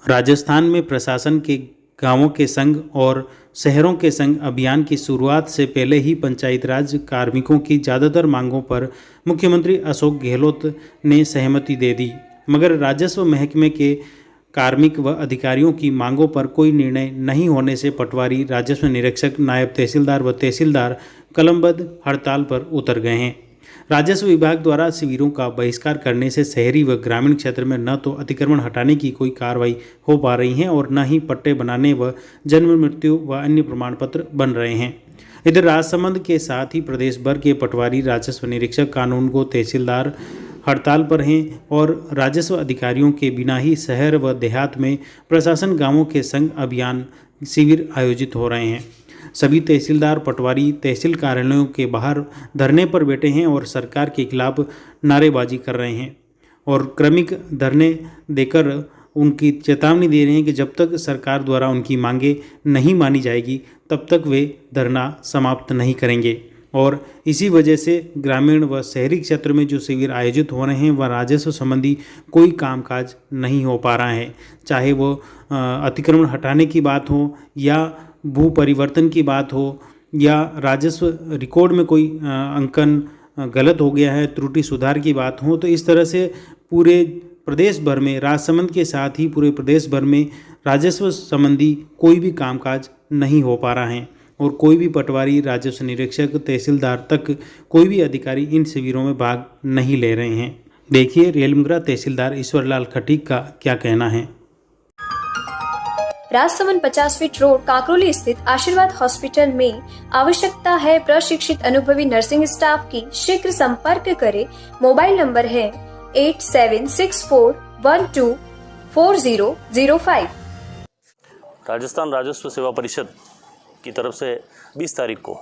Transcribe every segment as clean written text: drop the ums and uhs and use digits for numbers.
राजस्थान में प्रशासन के गांवों के संग और शहरों के संग अभियान की शुरुआत से पहले ही पंचायत राज कार्मिकों की ज़्यादातर मांगों पर मुख्यमंत्री अशोक गहलोत ने सहमति दे दी, मगर राजस्व महकमे के कार्मिक व अधिकारियों की मांगों पर कोई निर्णय नहीं होने से पटवारी, राजस्व निरीक्षक, नायब तहसीलदार व तहसीलदार कलमबद्ध हड़ताल पर उतर गए हैं। राजस्व विभाग द्वारा शिविरों का बहिष्कार करने से शहरी व ग्रामीण क्षेत्र में न तो अतिक्रमण हटाने की कोई कार्रवाई हो पा रही है और न ही पट्टे बनाने व जन्म मृत्यु व अन्य प्रमाण पत्र बन रहे हैं। इधर राजसमंद के साथ ही प्रदेश भर के पटवारी, राजस्व निरीक्षक, कानूनगो तहसीलदार हड़ताल पर हैं और राजस्व अधिकारियों के बिना ही शहर व देहात में प्रशासन गांवों के संग अभियान शिविर आयोजित हो रहे हैं। सभी तहसीलदार, पटवारी तहसील कार्यालयों के बाहर धरने पर बैठे हैं और सरकार के खिलाफ नारेबाजी कर रहे हैं और क्रमिक धरने देकर उनकी चेतावनी दे रहे हैं कि जब तक सरकार द्वारा उनकी मांगें नहीं मानी जाएगी तब तक वे धरना समाप्त नहीं करेंगे। और इसी वजह से ग्रामीण व शहरी क्षेत्र में जो शिविर आयोजित हो रहे हैं वह राजस्व संबंधी कोई कामकाज नहीं हो पा रहा है, चाहे वो अतिक्रमण हटाने की बात हो या भू परिवर्तन की बात हो या राजस्व रिकॉर्ड में कोई अंकन गलत हो गया है, त्रुटि सुधार की बात हो। तो इस तरह से पूरे प्रदेश भर में, राजसमंद के साथ ही पूरे प्रदेश भर में राजस्व संबंधी कोई भी कामकाज नहीं हो पा रहा है और कोई भी पटवारी, राजस्व निरीक्षक, तहसीलदार तक कोई भी अधिकारी इन शिविरों में भाग नहीं ले रहे हैं। देखिए रेलमुगरा तहसीलदार ईश्वरलाल खटीक का क्या कहना है। राजसमंद 50 फीट रोड, काकरोली स्थित आशीर्वाद हॉस्पिटल में आवश्यकता है प्रशिक्षित अनुभवी नर्सिंग स्टाफ की। शीघ्र संपर्क करें। मोबाइल नंबर है 8764124005। राजस्थान राजस्व सेवा परिषद की तरफ से 20 तारीख को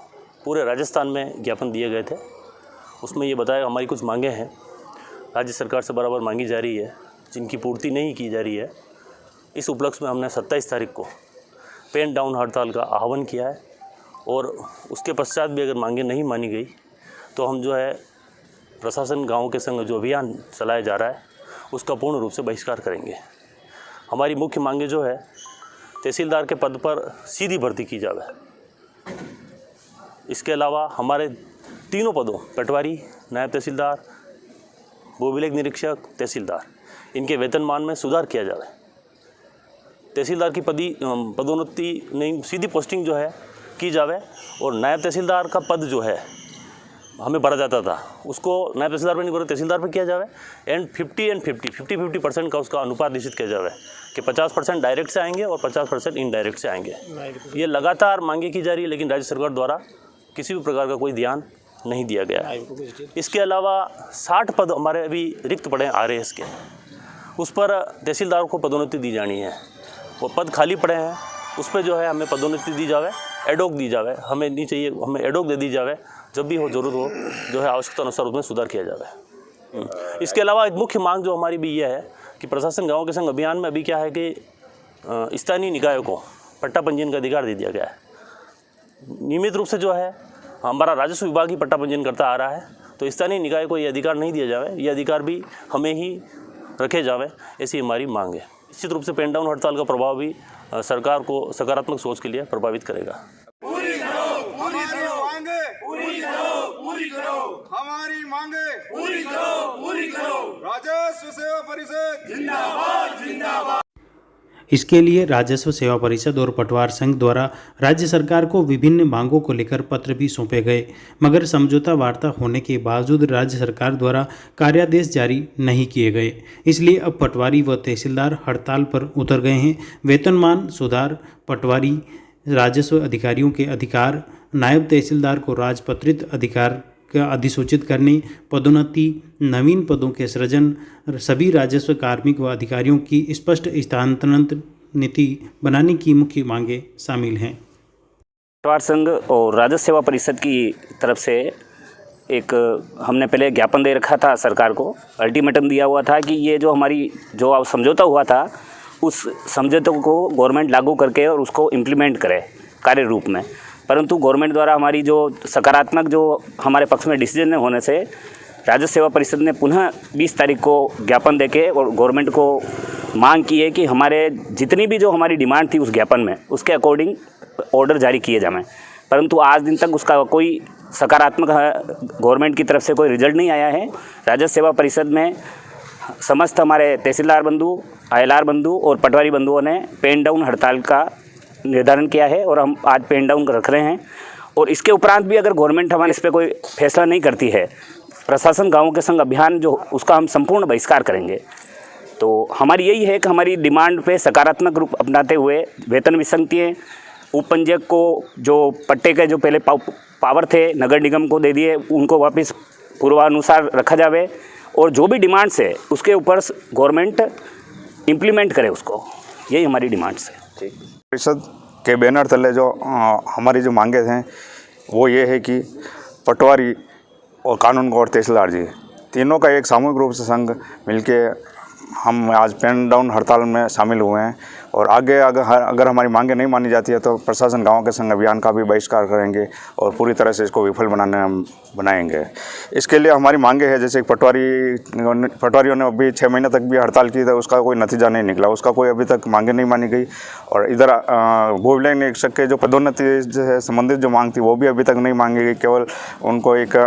पूरे राजस्थान में ज्ञापन दिए गए थे। उसमें ये बताया हमारी कुछ मांगें हैं, राज्य सरकार से बराबर मांगी जा रही है, जिनकी पूर्ति नहीं की जा रही है। इस उपलक्ष्य में हमने 27 तारीख को पेन डाउन हड़ताल का आह्वान किया है और उसके पश्चात भी अगर मांगें नहीं मानी गई तो हम जो है प्रशासन गाँव के संग जो अभियान चलाया जा रहा है उसका पूर्ण रूप से बहिष्कार करेंगे। हमारी मुख्य मांगें जो है, तहसीलदार के पद पर सीधी भर्ती की जाए। इसके अलावा हमारे तीनों पदों, पटवारी, नायब तहसीलदार, भूविलेख निरीक्षक, तहसीलदार, इनके वेतनमान में सुधार किया जाए। तहसीलदार की पदोन्नति नहीं, सीधी पोस्टिंग जो है की जाए और नायब तहसीलदार का पद जो है हमें भरा जाता था उसको नायब तहसीलदार पर नहीं भरा, तहसीलदार पर किया जाए एंड 50-50% का उसका अनुपात निश्चित किया जाए कि 50% डायरेक्ट से आएंगे और 50% इनडायरेक्ट से आएंगे। ये लगातार मांगे की जा रही है लेकिन राज्य सरकार द्वारा किसी भी प्रकार का कोई ध्यान नहीं दिया गया है। इसके अलावा 60 पद हमारे अभी रिक्त पड़े हैं RAS के, उस पर तहसीलदार को पदोन्नति दी जानी है। वो पद खाली पड़े हैं, उस पर जो है हमें पदोन्नति दी जाए, एडोक दी जाए, हमें नहीं चाहिए, हमें एडोक दे दी जाए, जब भी हो जरूरत हो जो है आवश्यकता अनुसार उसमें सुधार किया जाए। इसके अलावा एक मुख्य मांग जो हमारी भी ये है कि प्रशासन गाँव के संग अभियान में अभी क्या है कि स्थानीय निकायों को पट्टा पंजीयन का अधिकार दे दिया गया है। नियमित रूप से जो है हमारा राजस्व विभाग ही पट्टा पंजीयन करता आ रहा है, तो स्थानीय निकाय को ये अधिकार नहीं दिया जाए, ये अधिकार भी हमें ही रखे जावे, ऐसी हमारी मांग है। निश्चित रूप से पेन डाउन हड़ताल का प्रभाव भी सरकार को सकारात्मक सोच के लिए प्रभावित करेगा। पूरी करो हमारी मांगे, पूरी करो राजस्व सेवा परिषद जिंदाबाद जिंदाबाद। इसके लिए राजस्व सेवा परिषद और पटवार संघ द्वारा राज्य सरकार को विभिन्न मांगों को लेकर पत्र भी सौंपे गए, मगर समझौता वार्ता होने के बावजूद राज्य सरकार द्वारा कार्यादेश जारी नहीं किए गए। इसलिए अब पटवारी व तहसीलदार हड़ताल पर उतर गए हैं। वेतनमान सुधार, पटवारी राजस्व अधिकारियों के अधिकार, नायब तहसीलदार को राजपत्रित अधिकार का अधिसूचित करने, पदोन्नति, नवीन पदों के सृजन, सभी राजस्व कार्मिक व अधिकारियों की स्पष्ट स्थानांतरण नीति बनाने की मुख्य मांगें शामिल हैं। पटवार संघ और राजस्व सेवा परिषद की तरफ से एक हमने पहले ज्ञापन दे रखा था सरकार को, अल्टीमेटम दिया हुआ था कि ये जो हमारी जो समझौता हुआ था उस समझौते को गवर्नमेंट लागू करके और उसको इम्प्लीमेंट करे कार्य रूप में। परंतु गवर्नमेंट द्वारा हमारी जो सकारात्मक जो हमारे पक्ष में डिसीजन होने से राजस्व सेवा परिषद ने पुनः 20 तारीख को ज्ञापन देके और गवर्नमेंट को मांग की है कि हमारे जितनी भी जो हमारी डिमांड थी उस ज्ञापन में उसके अकॉर्डिंग ऑर्डर जारी किए जाएं, परंतु आज दिन तक उसका कोई सकारात्मक गवर्नमेंट की तरफ से कोई रिजल्ट नहीं आया है। राजस्व सेवा परिषद में समस्त हमारे तहसीलदार बंधु, आईएलआर बंधु और पटवारी बंधुओं ने पेन डाउन हड़ताल का निर्धारण किया है और हम आज पेन डाउन रख रहे हैं। और इसके उपरांत भी अगर गवर्नमेंट हमारे इस पर कोई फैसला नहीं करती है, प्रशासन गाँवों के संग अभियान जो उसका हम संपूर्ण बहिष्कार करेंगे। तो हमारी यही है कि हमारी डिमांड पे सकारात्मक रूप अपनाते हुए वेतन विसंगतियाँ, उपपंजीयक को जो पट्टे के जो पहले पावर थे नगर निगम को दे दिए, उनको वापस पूर्वानुसार रखा जावे और जो भी डिमांड्स है उसके ऊपर गवर्नमेंट इम्प्लीमेंट करे उसको। यही हमारी डिमांड्स है। परिषद के बैनर तले जो हमारी जो मांगे हैं वो ये है कि पटवारी और कानूनगो और तहसीलदार जी तीनों का एक सामूहिक रूप से संघ मिलके हम आज पेन डाउन हड़ताल में शामिल हुए हैं और आगे अगर हमारी मांगे नहीं मानी जाती है तो प्रशासन गांवों के संग अभियान का भी बहिष्कार करेंगे और पूरी तरह से इसको विफल बनाएंगे। इसके लिए हमारी मांगे है, जैसे पटवारियों ने अभी 6 महीने तक भी हड़ताल की, तो उसका कोई नतीजा नहीं निकला, उसका कोई अभी तक मांगे नहीं मानी गई। और इधर भूविलेख निरीक्षक के जो पदोन्नति से संबंधित जो मांग थी वो भी अभी तक नहीं मांगी गई, केवल उनको एक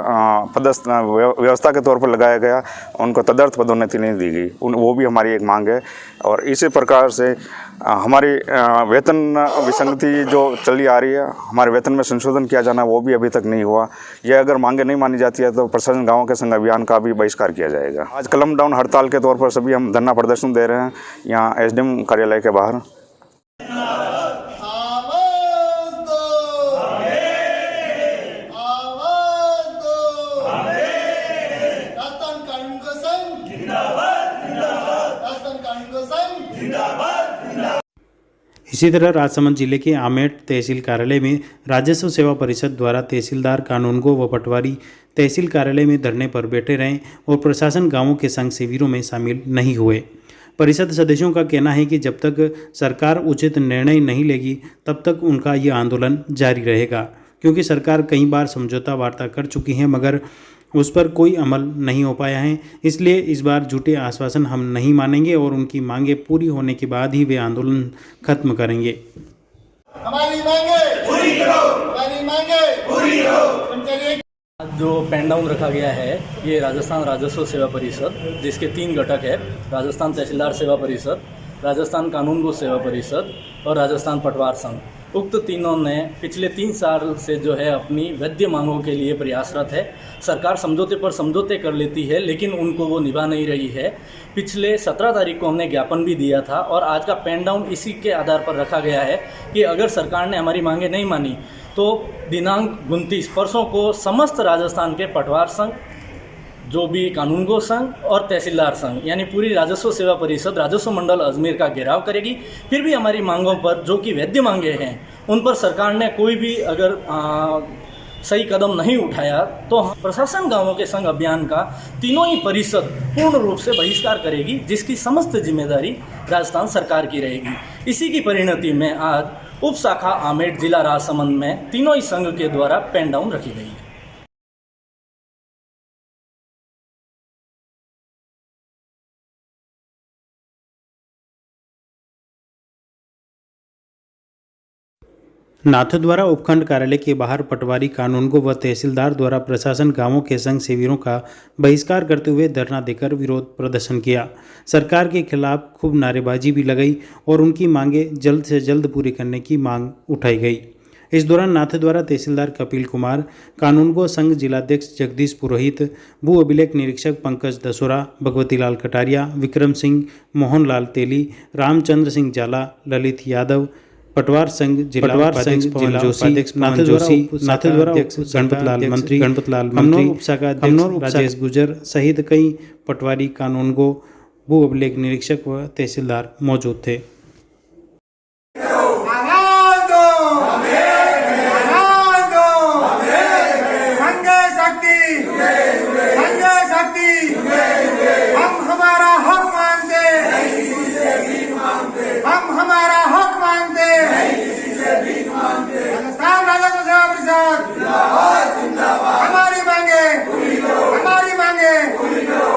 पदस्थ व्यवस्था के तौर पर लगाया गया, उनको तदर्थ पदोन्नति नहीं दी गई, वो भी हमारी एक मांग है। और इसी प्रकार से हमारी वेतन विसंगति जो चली आ रही है, हमारे वेतन में संशोधन किया जाना वो भी अभी तक नहीं हुआ। यह अगर मांगे नहीं मानी जाती है तो प्रशासन गांवों के संग अभियान का भी बहिष्कार किया जाएगा। आज कलम डाउन हड़ताल के तौर पर सभी हम धरना प्रदर्शन दे रहे हैं यहाँ एसडीएम कार्यालय के बाहर। इसी तरह राजसमंद जिले के आमेट तहसील कार्यालय में राजस्व सेवा परिषद द्वारा तहसीलदार, कानूनगो व पटवारी तहसील कार्यालय में धरने पर बैठे रहे और प्रशासन गांवों के संघ शिविरों में शामिल नहीं हुए। परिषद सदस्यों का कहना है कि जब तक सरकार उचित निर्णय नहीं लेगी तब तक उनका ये आंदोलन जारी रहेगा, क्योंकि सरकार कई बार समझौता वार्ता कर चुकी है मगर उस पर कोई अमल नहीं हो पाया है। इसलिए इस बार झूठे आश्वासन हम नहीं मानेंगे और उनकी मांगे पूरी होने के बाद ही वे आंदोलन खत्म करेंगे। हमारी मांगे पूरी करो, हमारी मांगे पूरी करो। जो पेन डाउन रखा गया है ये राजस्थान राजस्व सेवा परिषद, जिसके 3 घटक है, राजस्थान तहसीलदार सेवा परिषद, राजस्थान कानूनगो सेवा परिषद और राजस्थान पटवार संघ। उक्त तीनों ने पिछले 3 साल से जो है अपनी वैध मांगों के लिए प्रयासरत है। सरकार समझौते पर समझौते कर लेती है लेकिन उनको वो निभा नहीं रही है। पिछले 17 तारीख को हमने ज्ञापन भी दिया था और आज का पेन डाउन इसी के आधार पर रखा गया है कि अगर सरकार ने हमारी मांगे नहीं मानी तो दिनांक 29 परसों को समस्त राजस्थान के पटवार संघ, जो भी कानूनगो संघ और तहसीलदार संघ यानी पूरी राजस्व सेवा परिषद राजस्व मंडल अजमेर का घेराव करेगी। फिर भी हमारी मांगों पर, जो कि वैध मांगे हैं, उन पर सरकार ने कोई भी अगर सही कदम नहीं उठाया तो प्रशासन गांवों के संघ अभियान का तीनों ही परिषद पूर्ण रूप से बहिष्कार करेगी, जिसकी समस्त जिम्मेदारी राजस्थान सरकार की रहेगी। इसी की परिणति में आज उप शाखा आमेट जिला राजसमंद में तीनों ही संघ के द्वारा पेन डाउन रखी गई है। नाथद्वारा उपखंड कार्यालय के बाहर पटवारी, कानूनगो व तहसीलदार द्वारा प्रशासन गांवों के संघ शिविरों का बहिष्कार करते हुए धरना देकर विरोध प्रदर्शन किया। सरकार के खिलाफ खूब नारेबाजी भी लगाई और उनकी मांगे जल्द से जल्द पूरी करने की मांग उठाई गई। इस दौरान नाथद्वारा तहसीलदार कपिल कुमार, कानूनगो संघ जिलाध्यक्ष जगदीश पुरोहित, भू अभिलेख निरीक्षक पंकज दसोरा, भगवती लाल कटारिया, विक्रम सिंह, मोहन लाल तेली, रामचंद्र सिंह जाला, ललित यादव, पटवार संघ जिला पवन जोशी, नाथद्वारा गणपतलाल मंत्री, कन्नौर राजेश गुजर सहित कई पटवारी, कानूनगो, भू अभिलेख निरीक्षक व तहसीलदार मौजूद थे। हमारी मांगे पूरी करो, हमारी मांगे पूरी करो।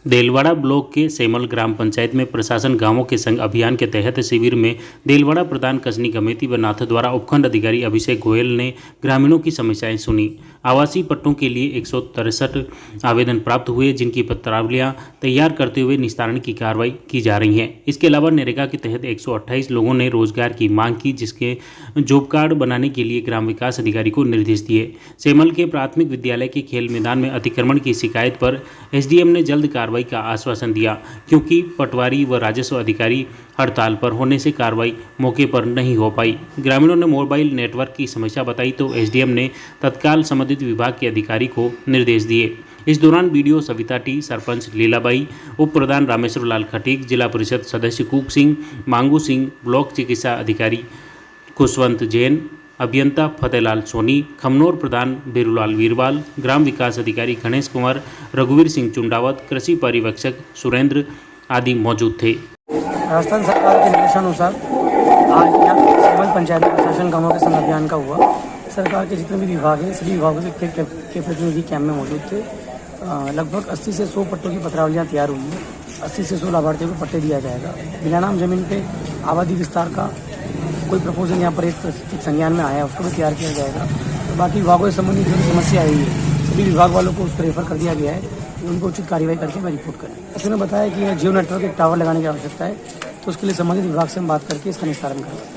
देलवाड़ा ब्लॉक के सेमल ग्राम पंचायत में प्रशासन गांवों के संग अभियान के तहत शिविर में देलवाड़ा प्रधान कसनी कमेटी व नाथ द्वारा उपखंड अधिकारी अभिषेक गोयल ने ग्रामीणों की समस्याएं सुनी। आवासीय पट्टों के लिए 163 आवेदन प्राप्त हुए, जिनकी पत्रावलियां तैयार करते हुए निस्तारण की कार्रवाई की जा रही है। इसके अलावा नरेगा के तहत 128 लोगों ने रोजगार की मांग की, जिसके जॉब कार्ड बनाने के लिए ग्राम विकास अधिकारी को निर्देश दिए। सेमल के प्राथमिक विद्यालय के खेल मैदान में अतिक्रमण की शिकायत पर एसडीएम ने जल्द कार्रवाई का आश्वासन दिया, क्योंकि पटवारी व राजस्व अधिकारी हड़ताल पर होने से कार्रवाई मौके पर नहीं हो पाई। ग्रामीणों ने मोबाइल नेटवर्क की समस्या बताई तो एसडीएम ने तत्काल संबंधित विभाग के अधिकारी को निर्देश दिए। इस दौरान बीडीओ सविता टी, सरपंच लीलाबाई, उप प्रधान रामेश्वर लाल खटीक, जिला परिषद सदस्य कूक सिंह, मांगू सिंह, ब्लॉक चिकित्सा अधिकारी खुशवंत जैन, अभियंता फतेहलाल सोनी, खमनौर प्रधान बीरूलाल वीरवाल, ग्राम विकास अधिकारी गणेश कुमार, रघुवीर सिंह चुंडावत, कृषि पर्यवेक्षक सुरेंद्र आदि मौजूद थे। राजस्थान सरकार के निर्देशानुसार आज यहाँ सेमल पंचायत में प्रशासन गांवों के संग अभियान का हुआ। सरकार के जितने भी विभाग हैं सभी विभागों के प्रतिनिधि कैंप में मौजूद थे। लगभग 80 से 100 पट्टों की पत्रावलियाँ तैयार हुई हैं। 80 से 100 लाभार्थियों को पट्टे दिया जाएगा। बिना नाम जमीन पे आबादी विस्तार का कोई प्रपोजल यहाँ पर एक संज्ञान में आया है, उसको भी तैयार किया जाएगा। तो बाकी विभागों से संबंधित जो समस्या आई है सभी विभाग वालों को उस पर रेफर कर दिया गया है कि उनको उचित कार्रवाई करके मैं रिपोर्ट करें। उन्होंने बताया कि यहाँ जियो नेटवर्क एक टावर लगाने की आवश्यकता है, तो उसके लिए संबंधित विभाग से हम बात करके इसका निस्तारण करें।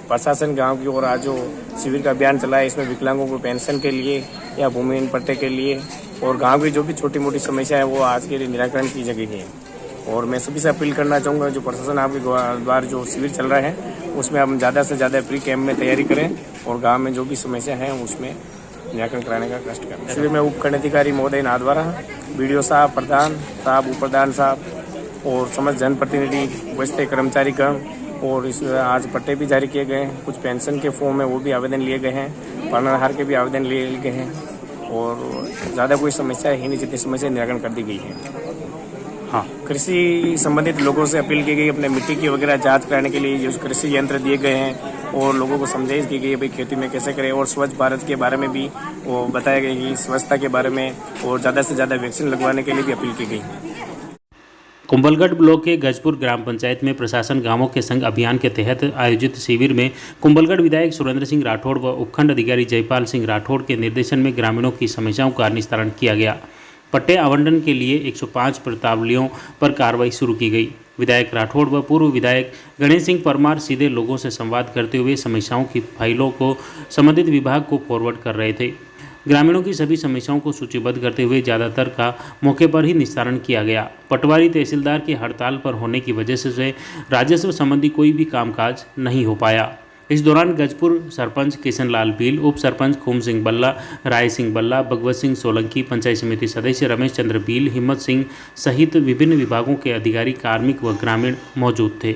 प्रशासन गांव की ओर आज जो शिविर का अभियान चला है, इसमें विकलांगों को पेंशन के लिए या भूमिहीन पट्टे के लिए और गांव की जो भी छोटी मोटी समस्या है वो आज के लिए निराकरण की जगह है। और मैं सभी से अपील करना चाहूँगा, जो प्रशासन आपके द्वारा जो शिविर चल रहा है उसमें हम ज़्यादा से ज़्यादा प्री कैंप में तैयारी करें और गाँव में जो भी समस्या है उसमें निराकरण कराने का कष्ट करें। शिविर में उपखंड अधिकारी महोदय नाथ द्वारा बीडीओ साहब, प्रधान साहब, उप प्रधान साहब और समस्त जनप्रतिनिधि, वरिष्ठ कर्मचारीगण और इस आज पट्टे भी जारी किए गए हैं। कुछ पेंशन के फॉर्म है वो भी आवेदन लिए गए हैं, पालनाहार के भी आवेदन लिए गए हैं और ज़्यादा कोई समस्या ही नहीं, जितनी समस्या निराकरण कर दी गई है। हाँ, कृषि संबंधित लोगों से अपील की गई अपने मिट्टी की वगैरह जांच कराने के लिए जो कृषि यंत्र दिए गए हैं और लोगों को समझाइश की गई भाई खेती में कैसे करें और स्वच्छ भारत के बारे में भी वो बताया गया कि स्वच्छता के बारे में और ज़्यादा से ज़्यादा वैक्सीन लगवाने के लिए भी अपील की गई। कुंभलगढ़ ब्लॉक के गजपुर ग्राम पंचायत में प्रशासन गांवों के संग अभियान के तहत आयोजित शिविर में कुंभलगढ़ विधायक सुरेंद्र सिंह राठौड़ व उपखंड अधिकारी जयपाल सिंह राठौड़ के निर्देशन में ग्रामीणों की समस्याओं का निस्तारण किया गया। पट्टे आवंटन के लिए 105 प्रतावलियों पर कार्रवाई शुरू की गई। विधायक राठौड़ व पूर्व विधायक गणेश सिंह परमार सीधे लोगों से संवाद करते हुए समस्याओं की फाइलों को संबंधित विभाग को फॉरवर्ड कर रहे थे। ग्रामीणों की सभी समस्याओं को सूचीबद्ध करते हुए ज़्यादातर का मौके पर ही निस्तारण किया गया। पटवारी तहसीलदार की हड़ताल पर होने की वजह से राजस्व संबंधी कोई भी कामकाज नहीं हो पाया। इस दौरान गजपुर सरपंच किशन लाल भील, उप सरपंच खूम सिंह बल्ला, राय सिंह बल्ला, भगवत सिंह सोलंकी, पंचायत समिति सदस्य रमेश चंद्र भील, हिम्मत सिंह सहित विभिन्न विभागों के अधिकारी, कार्मिक व ग्रामीण मौजूद थे।